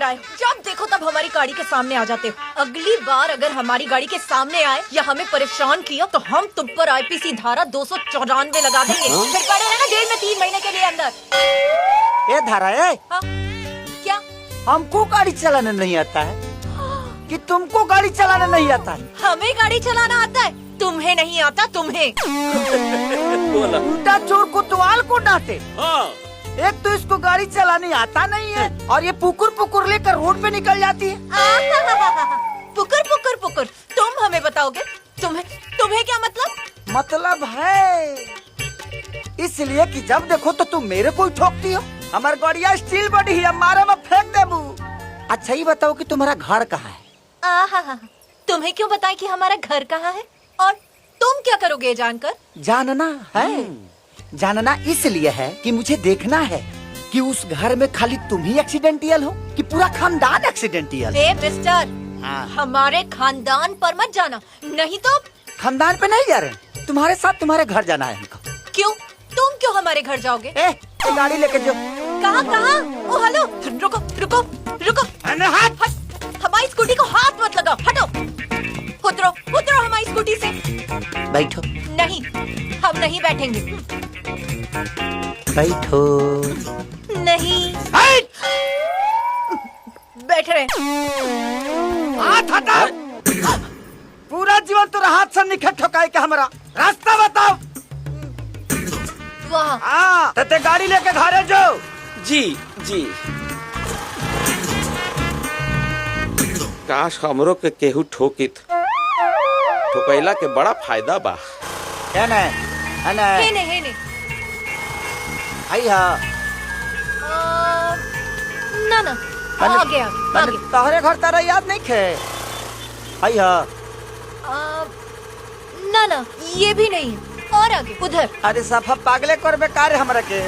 आए, जब देखो तब हमारी गाड़ी के सामने आ जाते हो। अगली बार अगर हमारी गाड़ी के सामने आए या हमें परेशान किया तो हम तुम पर आईपीसी धारा 294 लगा देंगे। फिर पड़े रहना जेल में 3 महीने के लिए अंदर। ये धारा है? हाँ? क्या हमको गाड़ी चलाना नहीं आता है कि तुमको गाड़ी चलाना नहीं आता है? हमें गाड़ी चलाना आता है, तुम्हें नहीं आता। तुम्हें उल्टा चोर कोतवाल को डांटे। हाँ। एक तो इसको गाड़ी चलाने आता नहीं है और ये पुकुर पुकुर लेकर रोड पे निकल जाती है। पुकुर पुकुर पुकुर, तुम हमें बताओगे? तुम्हें क्या मतलब? मतलब है इसलिए कि जब देखो तो तुम मेरे को ही ठोकती हो। हमारी गाड़िया स्टील बॉडी है, मारे में फेंक देबू। अच्छा ही बताओ कि तुम्हारा घर कहाँ है? तुम्हें क्यों बताएं कि हमारा घर कहाँ है? और तुम क्या करोगे जानकर? जानना है। जानना इसलिए है कि मुझे देखना है कि उस घर में खाली तुम ही एक्सीडेंटियल हो कि पूरा खानदान एक्सीडेंटियल। ए मिस्टर, हमारे खानदान पर मत जाना, नहीं तो। खानदान पे नहीं जा रहे, तुम्हारे साथ तुम्हारे घर जाना है हमको। क्यों? तुम क्यों हमारे घर जाओगे? तो गाड़ी लेके जाओ। कहाँ कहाँ? ओ हेलो, रुको रुको रुको। हाथ हमारी स्कूटी को हाथ मत लगाओ, हटो। उतरो उतरो हमारी स्कूटी से। बैठो। नहीं, हम नहीं बैठेंगे। बैठो। नहीं बैठ रहे। हाथ हटा। पूरा जीवन तो हाथ से निकल ठोकाए के हमारा रास्ता बताओ। वाह, हाँ, ते गाड़ी लेके घरे जाओ। जी जी। काश हमरो के केहू ठोकित। ठोकैला के बड़ा फायदा बा। क्या ना? हे ने आई हाँ। ना आगे आगे। तोहरे घर तारा याद नहीं खे? आई हाँ। ना ये भी नहीं है। और आगे उधर। अरे सफा पागले कर बेकार हमरा के।